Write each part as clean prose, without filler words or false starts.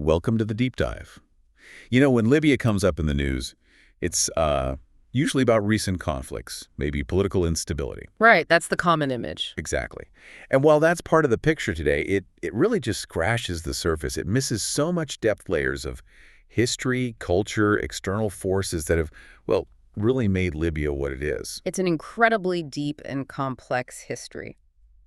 welcome to the deep dive. You know, when Libya comes up in the news, it's usually about recent conflicts, maybe political instability. Right, that's the common image. Exactly. And while that's part of the picture today, it really just scratches the surface. It misses so much depth layers of history, culture, external forces that have, well, really made Libya what it is. It's an incredibly deep and complex history.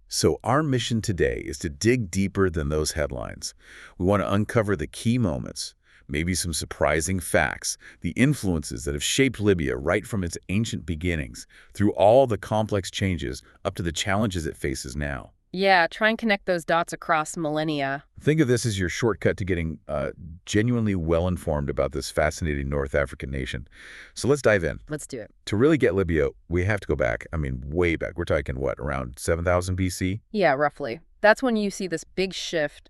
So our mission today is to dig deeper than those headlines. We want to uncover the key moments, maybe some surprising facts, the influences that have shaped Libya right from its ancient beginnings, through all the complex changes up to the challenges it faces now. Yeah, try and connect those dots across millennia. Think of this as your shortcut to getting genuinely well-informed about this fascinating North African nation. So let's dive in. Let's do it. To really get Libya, we have to go back. I mean, way back. We're talking, what, around 7,000 BC? Yeah, roughly. That's when you see this big shift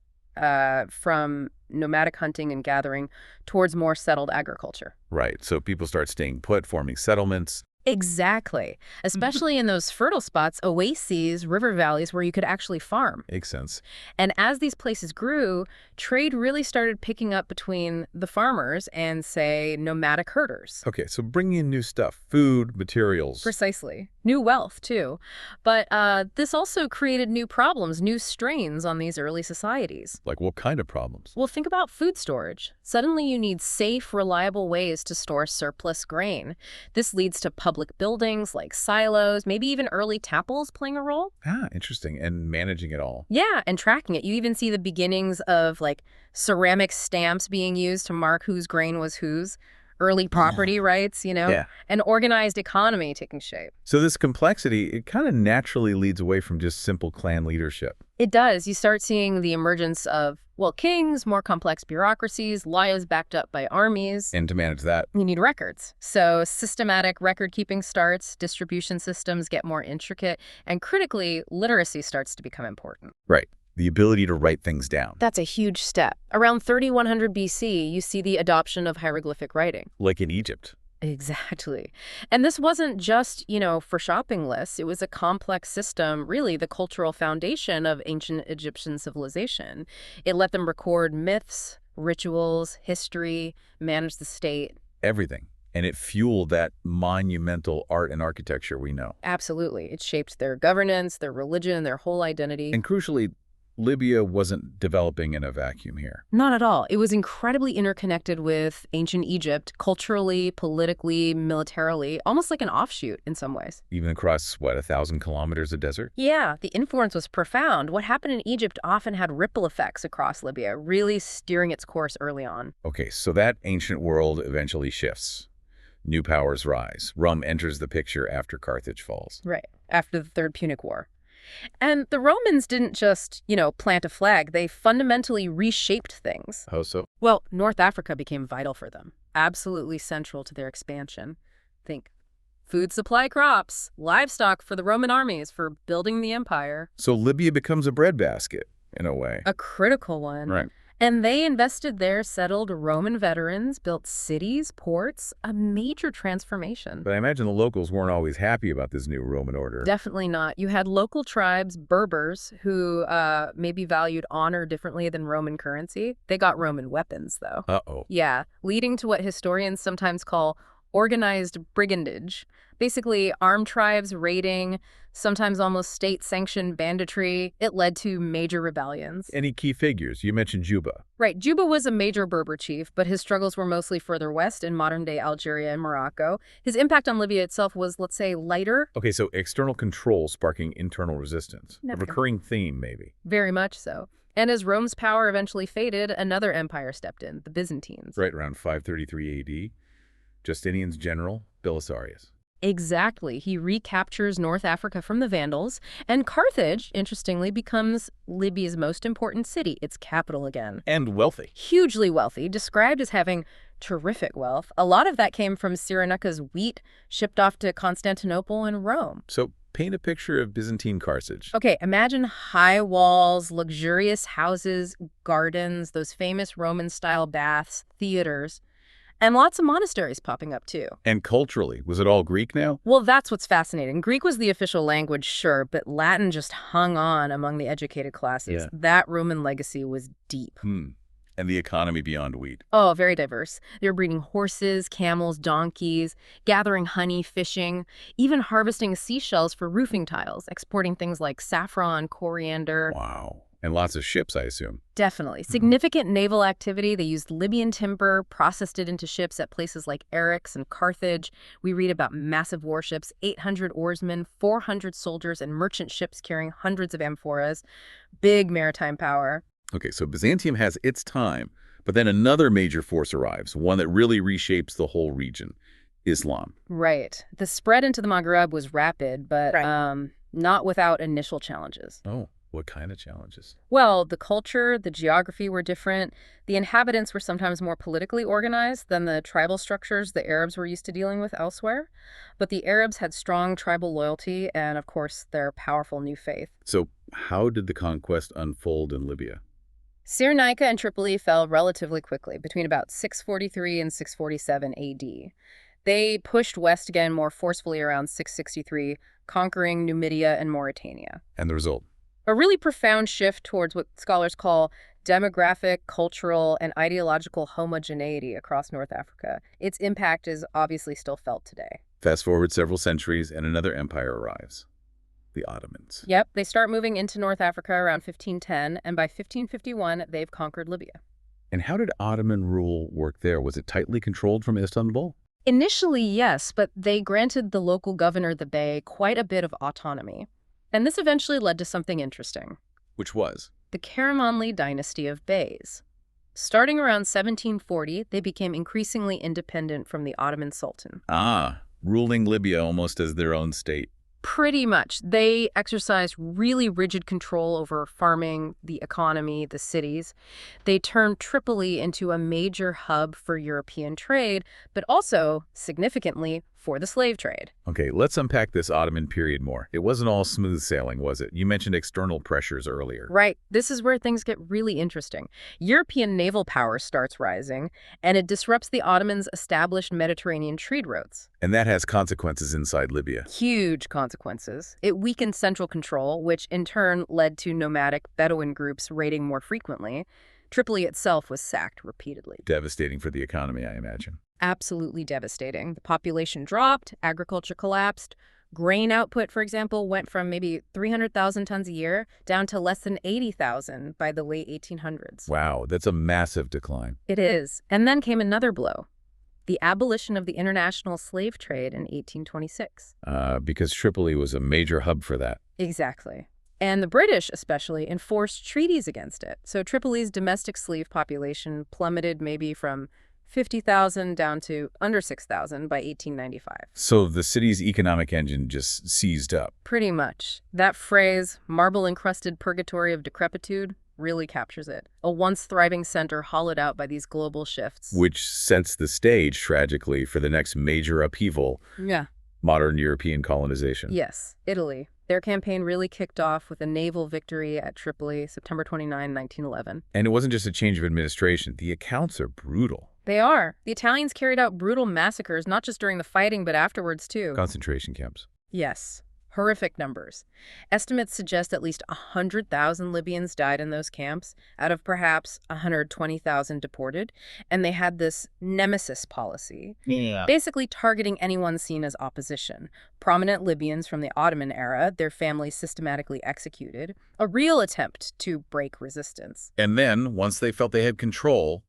from nomadic hunting and gathering towards more settled agriculture. Right. So people start staying put, forming settlements. Exactly. Especially in those fertile spots, oases, river valleys where you could actually farm. Makes sense. And as these places grew, trade really started picking up between the farmers and, say, nomadic herders. Okay, so bringing in new stuff, food, materials. Precisely. New wealth, too. But this also created new problems, new strains on these early societies. Like what kind of problems? Well, think about food storage. Suddenly you need safe, reliable ways to store surplus grain. This leads to public buildings like silos, maybe even early tapples playing a role. Ah, interesting. And managing it all. Yeah, and tracking it. You even see the beginnings of like ceramic stamps being used to mark whose grain was whose. Early property rights, an organized economy taking shape. So this complexity, it kind of naturally leads away from just simple clan leadership. It does. You start seeing the emergence of, well, kings, more complex bureaucracies, lives backed up by armies. And to manage that, you need records. So systematic record-keeping starts, distribution systems get more intricate, and critically, literacy starts to become important. Right. The ability to write things down. That's a huge step. Around 3100 BC, you see the adoption of hieroglyphic writing. Like in Egypt. Exactly. And this wasn't just, for shopping lists. It was a complex system, really the cultural foundation of ancient Egyptian civilization. It let them record myths, rituals, history, manage the state. Everything. And it fueled that monumental art and architecture we know. Absolutely. It shaped their governance, their religion, their whole identity. And crucially, Libya wasn't developing in a vacuum here. Not at all. It was incredibly interconnected with ancient Egypt, culturally, politically, militarily, almost like an offshoot in some ways. Even across, 1,000 kilometers of desert? Yeah, the influence was profound. What happened in Egypt often had ripple effects across Libya, really steering its course early on. Okay, so that ancient world eventually shifts. New powers rise. Rome enters the picture after Carthage falls. Right, after the Third Punic War. And the Romans didn't just, plant a flag. They fundamentally reshaped things. How so? Well, North Africa became vital for them, absolutely central to their expansion. Think food supply crops, livestock for the Roman armies for building the empire. So Libya becomes a breadbasket, in a way. A critical one. Right. And they invested there, settled Roman veterans, built cities, ports, a major transformation. But I imagine the locals weren't always happy about this new Roman order. Definitely not. You had local tribes, Berbers, who maybe valued honor differently than Roman currency. They got Roman weapons, though. Uh-oh. Yeah, leading to what historians sometimes call organized brigandage. Basically, armed tribes raiding, sometimes almost state-sanctioned banditry. It led to major rebellions. Any key figures? You mentioned Juba. Right. Juba was a major Berber chief, but his struggles were mostly further west in modern-day Algeria and Morocco. His impact on Libya itself was, let's say, lighter. Okay, so external control sparking internal resistance. A recurring theme, maybe. Very much so. And as Rome's power eventually faded, another empire stepped in, the Byzantines. Right, around 533 A.D. Justinian's general, Belisarius. Exactly. He recaptures North Africa from the Vandals, and Carthage, interestingly, becomes Libya's most important city, its capital again. And wealthy. Hugely wealthy, described as having terrific wealth. A lot of that came from Cyrenaica's wheat shipped off to Constantinople and Rome. So paint a picture of Byzantine Carthage. Okay, imagine high walls, luxurious houses, gardens, those famous Roman-style baths, theaters. And lots of monasteries popping up, too. And culturally, was it all Greek now? Well, that's what's fascinating. Greek was the official language, sure, but Latin just hung on among the educated classes. Yeah. That Roman legacy was deep. And the economy beyond wheat. Oh, very diverse. They were breeding horses, camels, donkeys, gathering honey, fishing, even harvesting seashells for roofing tiles, exporting things like saffron, coriander. Wow. And lots of ships, I assume. Definitely. Significant naval activity. They used Libyan timber, processed it into ships at places like Eryx and Carthage. We read about massive warships, 800 oarsmen, 400 soldiers, and merchant ships carrying hundreds of amphoras. Big maritime power. Okay, so Byzantium has its time, but then another major force arrives, one that really reshapes the whole region, Islam. Right. The spread into the Maghreb was rapid, but Right. not without initial challenges. Oh, what kind of challenges? Well, the culture, the geography were different. The inhabitants were sometimes more politically organized than the tribal structures the Arabs were used to dealing with elsewhere. But the Arabs had strong tribal loyalty and, of course, their powerful new faith. So how did the conquest unfold in Libya? Cyrenaica and Tripoli fell relatively quickly, between about 643 and 647 AD. They pushed west again more forcefully around 663, conquering Numidia and Mauritania. And the result? A really profound shift towards what scholars call demographic, cultural, and ideological homogeneity across North Africa. Its impact is obviously still felt today. Fast forward several centuries and another empire arrives. The Ottomans. Yep, they start moving into North Africa around 1510, and by 1551, they've conquered Libya. And how did Ottoman rule work there? Was it tightly controlled from Istanbul? Initially, yes, but they granted the local governor, the Bey, quite a bit of autonomy. And this eventually led to something interesting. Which was? The Karamanli dynasty of Beys. Starting around 1740, they became increasingly independent from the Ottoman Sultan. Ah, ruling Libya almost as their own state. Pretty much. They exercised really rigid control over farming, the economy, the cities. They turned Tripoli into a major hub for European trade, but also, significantly, for the slave trade. Okay, let's unpack this Ottoman period more. It wasn't all smooth sailing, was it? You mentioned external pressures earlier. Right. This is where things get really interesting. European naval power starts rising, and it disrupts the Ottomans' established Mediterranean trade routes. And that has consequences inside Libya. Huge consequences. It weakened central control, which in turn led to nomadic Bedouin groups raiding more frequently. Tripoli itself was sacked repeatedly. Devastating for the economy, I imagine. Absolutely devastating. The population dropped, agriculture collapsed. Grain output, for example, went from maybe 300,000 tons a year down to less than 80,000 by the late 1800s. Wow, that's a massive decline. It is. And then came another blow. The abolition of the international slave trade in 1826. Because Tripoli was a major hub for that. Exactly. And the British, especially, enforced treaties against it. So Tripoli's domestic slave population plummeted maybe from 50,000 down to under 6,000 by 1895. So the city's economic engine just seized up. Pretty much. That phrase, marble-encrusted purgatory of decrepitude, really captures it. A once thriving center hollowed out by these global shifts. Which sets the stage, tragically, for the next major upheaval, Yeah. modern European colonization. Yes, Italy. Their campaign really kicked off with a naval victory at Tripoli, September 29, 1911. And it wasn't just a change of administration. The accounts are brutal. They are. The Italians carried out brutal massacres, not just during the fighting, but afterwards, too. Concentration camps. Yes. Horrific numbers. Estimates suggest at least 100,000 Libyans died in those camps, out of perhaps 120,000 deported. And they had this nemesis policy, basically targeting anyone seen as opposition. Prominent Libyans from the Ottoman era, their families systematically executed. A real attempt to break resistance. And then, once they felt they had control,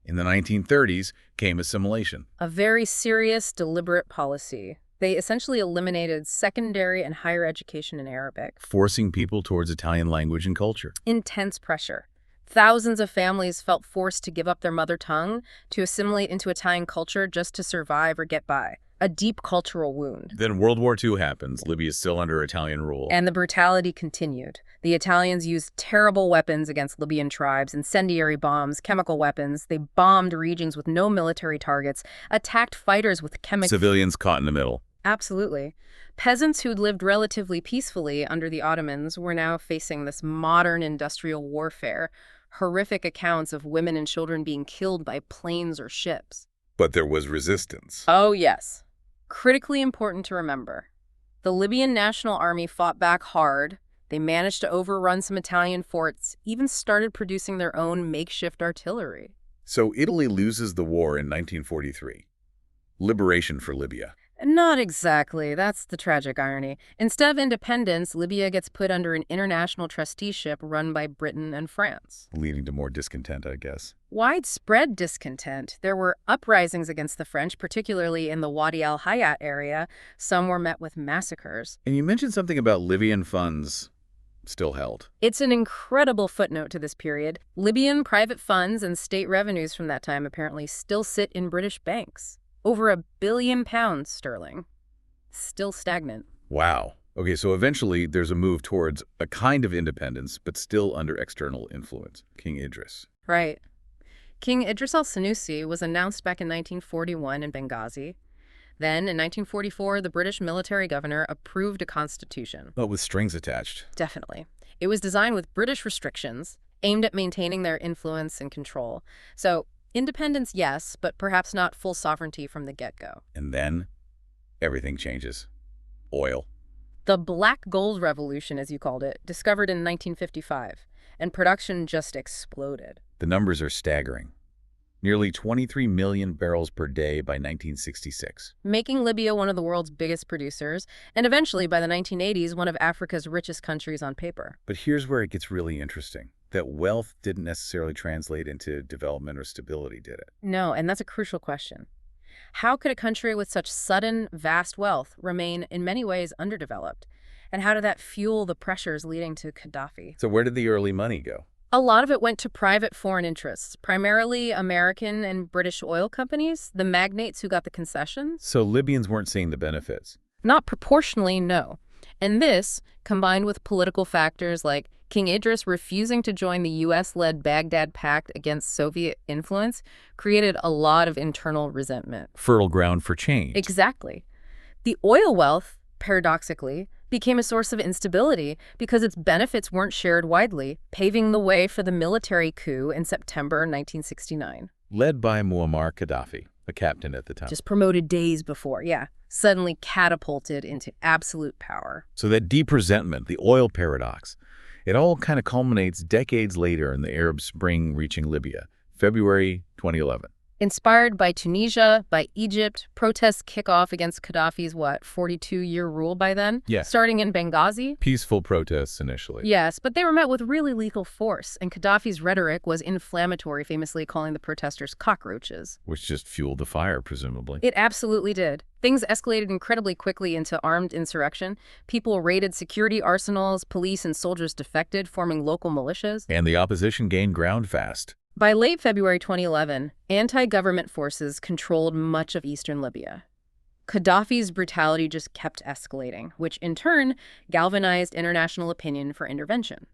in the 1930s came assimilation. A very serious, deliberate policy. They essentially eliminated secondary and higher education in Arabic. Forcing people towards Italian language and culture. Intense pressure. Thousands of families felt forced to give up their mother tongue to assimilate into Italian culture just to survive or get by. A deep cultural wound. Then World War II happens. Libya is still under Italian rule. And the brutality continued. The Italians used terrible weapons against Libyan tribes, incendiary bombs, chemical weapons. They bombed regions with no military targets, attacked fighters with chemical... Civilians caught in the middle. Absolutely. Peasants who'd lived relatively peacefully under the Ottomans were now facing this modern industrial warfare, horrific accounts of women and children being killed by planes or ships. But there was resistance. Oh, yes. Critically important to remember. The Libyan National Army fought back hard. They managed to overrun some Italian forts, even started producing their own makeshift artillery. So Italy loses the war in 1943. Liberation for Libya. Not exactly. That's the tragic irony. Instead of independence, Libya gets put under an international trusteeship run by Britain and France. Leading to more discontent, I guess. Widespread discontent. There were uprisings against the French, particularly in the Wadi al-Hayat area. Some were met with massacres. And you mentioned something about Libyan funds still held. It's an incredible footnote to this period. Libyan private funds and state revenues from that time apparently still sit in British banks. Over £1 billion sterling. Still stagnant. Wow. Okay, so eventually there's a move towards a kind of independence, but still under external influence. King Idris. Right. King Idris al-Senussi was announced back in 1941 in Benghazi. Then, in 1944, the British military governor approved a constitution. But with strings attached. Definitely. It was designed with British restrictions, aimed at maintaining their influence and control. So, independence, yes, but perhaps not full sovereignty from the get-go. And then everything changes. Oil. The Black Gold Revolution, as you called it, discovered in 1955, and production just exploded. The numbers are staggering. Nearly 23 million barrels per day by 1966. Making Libya one of the world's biggest producers, and eventually, by the 1980s, one of Africa's richest countries on paper. But here's where it gets really interesting. That wealth didn't necessarily translate into development or stability, did it? No, and that's a crucial question. How could a country with such sudden, vast wealth remain in many ways underdeveloped? And how did that fuel the pressures leading to Gaddafi? So where did the early money go? A lot of it went to private foreign interests, primarily American and British oil companies, the magnates who got the concessions. So Libyans weren't seeing the benefits. Not proportionally, no. And this, combined with political factors like King Idris refusing to join the U.S.-led Baghdad Pact against Soviet influence, created a lot of internal resentment. Fertile ground for change. Exactly. The oil wealth, paradoxically, became a source of instability because its benefits weren't shared widely, paving the way for the military coup in September 1969. Led by Muammar Gaddafi, a captain at the time. Just promoted days before, yeah. Suddenly catapulted into absolute power. So that deep resentment, the oil paradox, it all kind of culminates decades later in the Arab Spring reaching Libya, February 2011. Inspired by Tunisia, by Egypt, protests kick off against Gaddafi's, 42-year rule by then? Yeah. Starting in Benghazi? Peaceful protests initially. Yes, but they were met with really lethal force, and Gaddafi's rhetoric was inflammatory, famously calling the protesters cockroaches. Which just fueled the fire, presumably. It absolutely did. Things escalated incredibly quickly into armed insurrection. People raided security arsenals, police and soldiers defected, forming local militias. And the opposition gained ground fast. By late February 2011, anti-government forces controlled much of eastern Libya. Gaddafi's brutality just kept escalating, which in turn galvanized international opinion for intervention.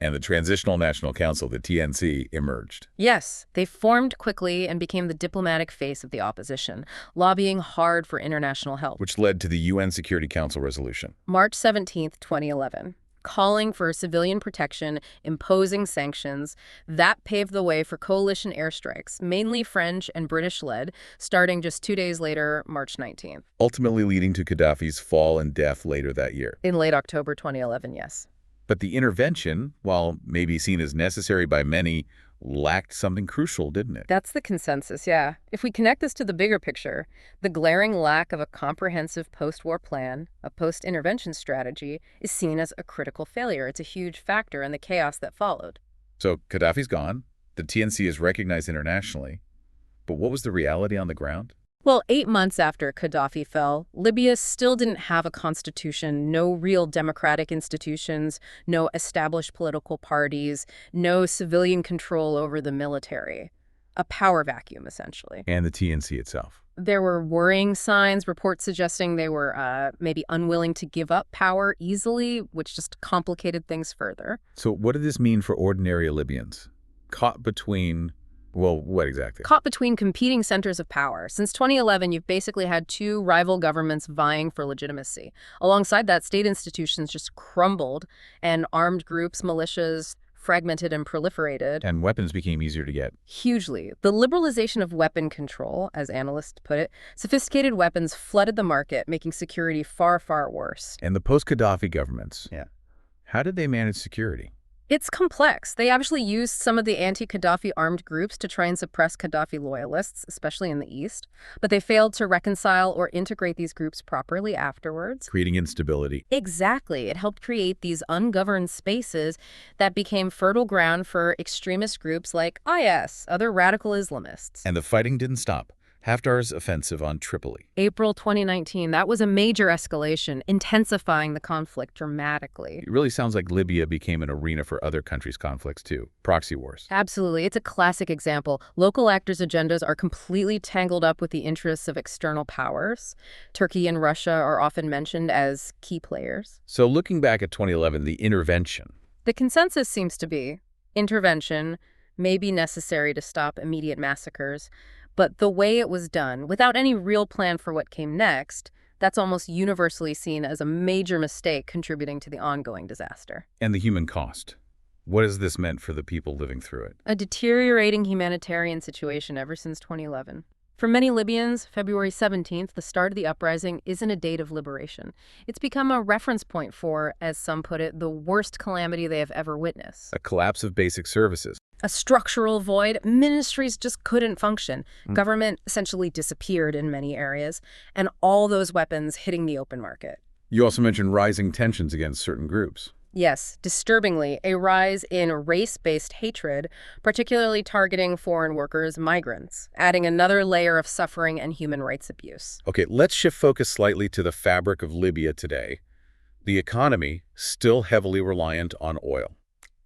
And the Transitional National Council, the TNC, emerged. Yes, they formed quickly and became the diplomatic face of the opposition, lobbying hard for international help. Which led to the UN Security Council resolution. March 17, 2011. Calling for civilian protection, imposing sanctions. That paved the way for coalition airstrikes, mainly French and British-led, starting just 2 days later, March 19th. Ultimately leading to Gaddafi's fall and death later that year. In late October 2011, yes. But the intervention, while maybe seen as necessary by many, lacked something crucial, didn't it? That's the consensus, yeah. If we connect this to the bigger picture, the glaring lack of a comprehensive post-war plan, a post-intervention strategy, is seen as a critical failure. It's a huge factor in the chaos that followed. So Gaddafi's gone. The TNC is recognized internationally. But what was the reality on the ground? Well, 8 months after Gaddafi fell, Libya still didn't have a constitution, no real democratic institutions, no established political parties, no civilian control over the military. A power vacuum, essentially. And the TNC itself. There were worrying signs, reports suggesting they were maybe unwilling to give up power easily, which just complicated things further. So what did this mean for ordinary Libyans? Caught between... Well, what exactly? Caught between competing centers of power. Since 2011, you've basically had two rival governments vying for legitimacy. Alongside that, state institutions just crumbled, and armed groups, militias, fragmented and proliferated. And weapons became easier to get. Hugely. The liberalization of weapon control, as analysts put it, sophisticated weapons flooded the market, making security far, far worse. And the post-Gaddafi governments How did they manage security? It's complex. They actually used some of the anti-Gaddafi armed groups to try and suppress Gaddafi loyalists, especially in the east, but they failed to reconcile or integrate these groups properly afterwards. Creating instability. Exactly. It helped create these ungoverned spaces that became fertile ground for extremist groups like IS, other radical Islamists. And the fighting didn't stop. Haftar's offensive on Tripoli. April 2019, that was a major escalation, intensifying the conflict dramatically. It really sounds like Libya became an arena for other countries' conflicts too. Proxy wars. Absolutely. It's a classic example. Local actors' agendas are completely tangled up with the interests of external powers. Turkey and Russia are often mentioned as key players. So looking back at 2011, the intervention. The consensus seems to be intervention may be necessary to stop immediate massacres, but the way it was done, without any real plan for what came next, that's almost universally seen as a major mistake contributing to the ongoing disaster. And the human cost. What has this meant for the people living through it? A deteriorating humanitarian situation ever since 2011. For many Libyans, February 17th, the start of the uprising, isn't a date of liberation. It's become a reference point for, as some put it, the worst calamity they have ever witnessed. A collapse of basic services. A structural void. Ministries just couldn't function. Government essentially disappeared in many areas, and all those weapons hitting the open market. You also mentioned rising tensions against certain groups. Yes, disturbingly, a rise in race-based hatred, particularly targeting foreign workers, migrants, adding another layer of suffering and human rights abuse. Okay, let's shift focus slightly to the fabric of Libya today. The economy, still heavily reliant on oil.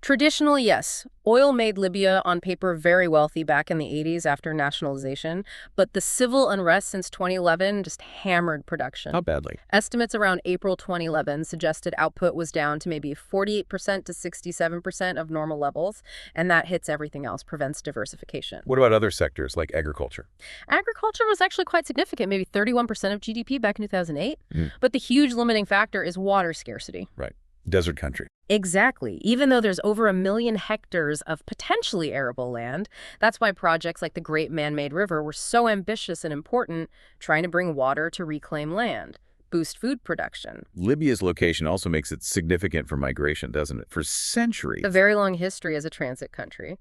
Traditionally, yes. Oil made Libya on paper very wealthy back in the 80s after nationalization, but the civil unrest since 2011 just hammered production. How badly? Estimates around April 2011 suggested output was down to maybe 48% to 67% of normal levels, and that hits everything else, prevents diversification. What about other sectors like agriculture? Agriculture was actually quite significant, maybe 31% of GDP back in 2008, but the huge limiting factor is water scarcity. Right. Desert country. Exactly. Even though there's over 1 million hectares of potentially arable land, that's why projects like the Great Man-Made River were so ambitious and important, trying to bring water to reclaim land, boost food production. Libya's location also makes it significant for migration, doesn't it? For centuries. A very long history as a transit country.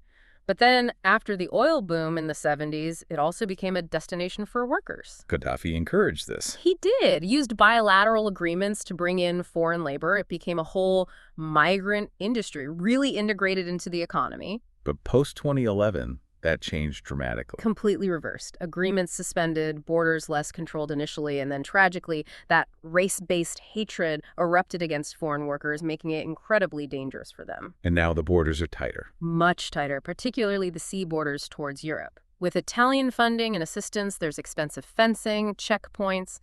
But then, after the oil boom in the 70s, it also became a destination for workers. Gaddafi encouraged this. He did. Used bilateral agreements to bring in foreign labor. It became a whole migrant industry, really integrated into the economy. But post-2011, that changed dramatically. Completely reversed. Agreements suspended, borders less controlled initially, and then tragically, that race-based hatred erupted against foreign workers, making it incredibly dangerous for them. And now the borders are tighter. Much tighter, particularly the sea borders towards Europe. With Italian funding and assistance, there's expensive fencing, checkpoints,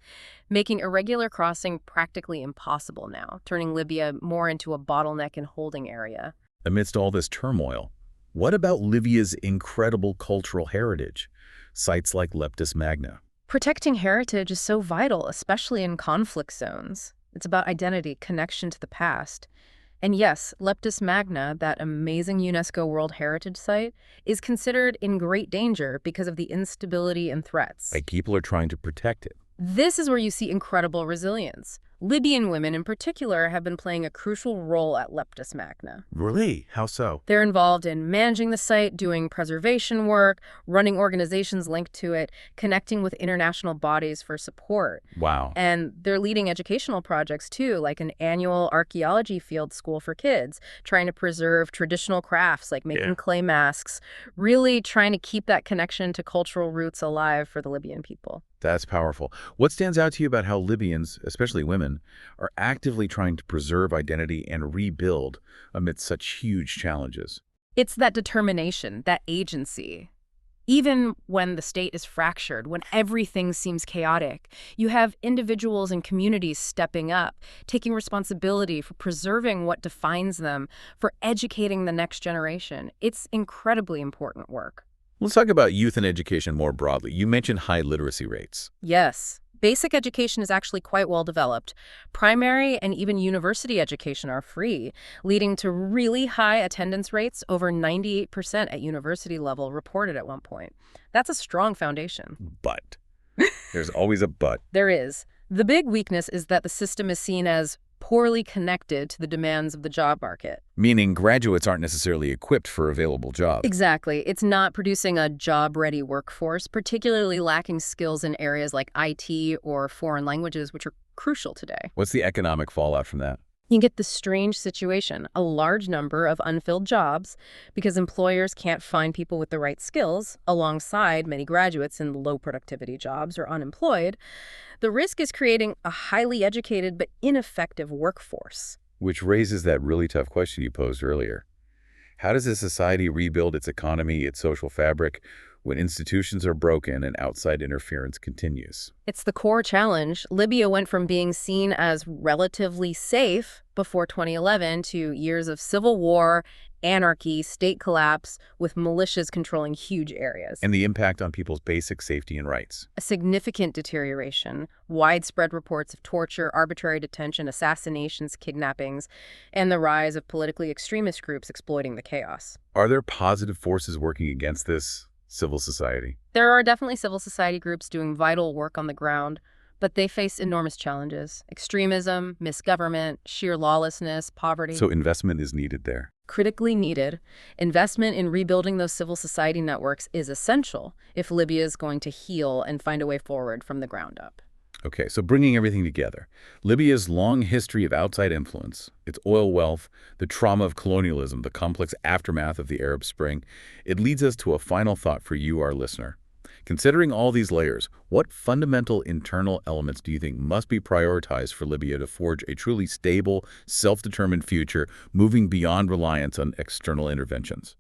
making irregular crossing practically impossible now, turning Libya more into a bottleneck and holding area. Amidst all this turmoil, what about Libya's incredible cultural heritage? Sites like Leptis Magna. Protecting heritage is so vital, especially in conflict zones. It's about identity, connection to the past. And yes, Leptis Magna, that amazing UNESCO World Heritage Site, is considered in great danger because of the instability and threats. Like people are trying to protect it. This is where you see incredible resilience. Libyan women in particular have been playing a crucial role at Leptis Magna. Really? How so? They're involved in managing the site, doing preservation work, running organizations linked to it, connecting with international bodies for support. Wow. And they're leading educational projects too, like an annual archaeology field school for kids, trying to preserve traditional crafts like making clay masks, really trying to keep that connection to cultural roots alive for the Libyan people. That's powerful. What stands out to you about how Libyans, especially women, are actively trying to preserve identity and rebuild amidst such huge challenges? It's that determination, that agency. Even when the state is fractured, when everything seems chaotic, you have individuals and communities stepping up, taking responsibility for preserving what defines them, for educating the next generation. It's incredibly important work. Let's talk about youth and education more broadly. You mentioned high literacy rates. Yes. Basic education is actually quite well developed. Primary and even university education are free, leading to really high attendance rates, over 98% at university level reported at one point. That's a strong foundation. But. There's always a but. There is. The big weakness is that the system is seen as poorly connected to the demands of the job market. Meaning graduates aren't necessarily equipped for available jobs. Exactly. It's not producing a job-ready workforce, particularly lacking skills in areas like IT or foreign languages, which are crucial today. What's the economic fallout from that? You get the strange situation, a large number of unfilled jobs because employers can't find people with the right skills, alongside many graduates in low productivity jobs or unemployed. The risk is creating a highly educated but ineffective workforce. Which raises that really tough question you posed earlier. How does a society rebuild its economy, its social fabric, when institutions are broken and outside interference continues? It's the core challenge. Libya went from being seen as relatively safe before 2011 to years of civil war, anarchy, state collapse, with militias controlling huge areas. And the impact on people's basic safety and rights. A significant deterioration, widespread reports of torture, arbitrary detention, assassinations, kidnappings, and the rise of politically extremist groups exploiting the chaos. Are there positive forces working against this? Civil society? There are definitely civil society groups doing vital work on the ground, but they face enormous challenges: extremism, misgovernment, sheer lawlessness, poverty. So investment is needed there. Critically needed. Investment in rebuilding those civil society networks is essential if Libya is going to heal and find a way forward from the ground up. Okay, so bringing everything together, Libya's long history of outside influence, its oil wealth, the trauma of colonialism, the complex aftermath of the Arab Spring, it leads us to a final thought for you, our listener. Considering all these layers, what fundamental internal elements do you think must be prioritized for Libya to forge a truly stable, self-determined future, moving beyond reliance on external interventions?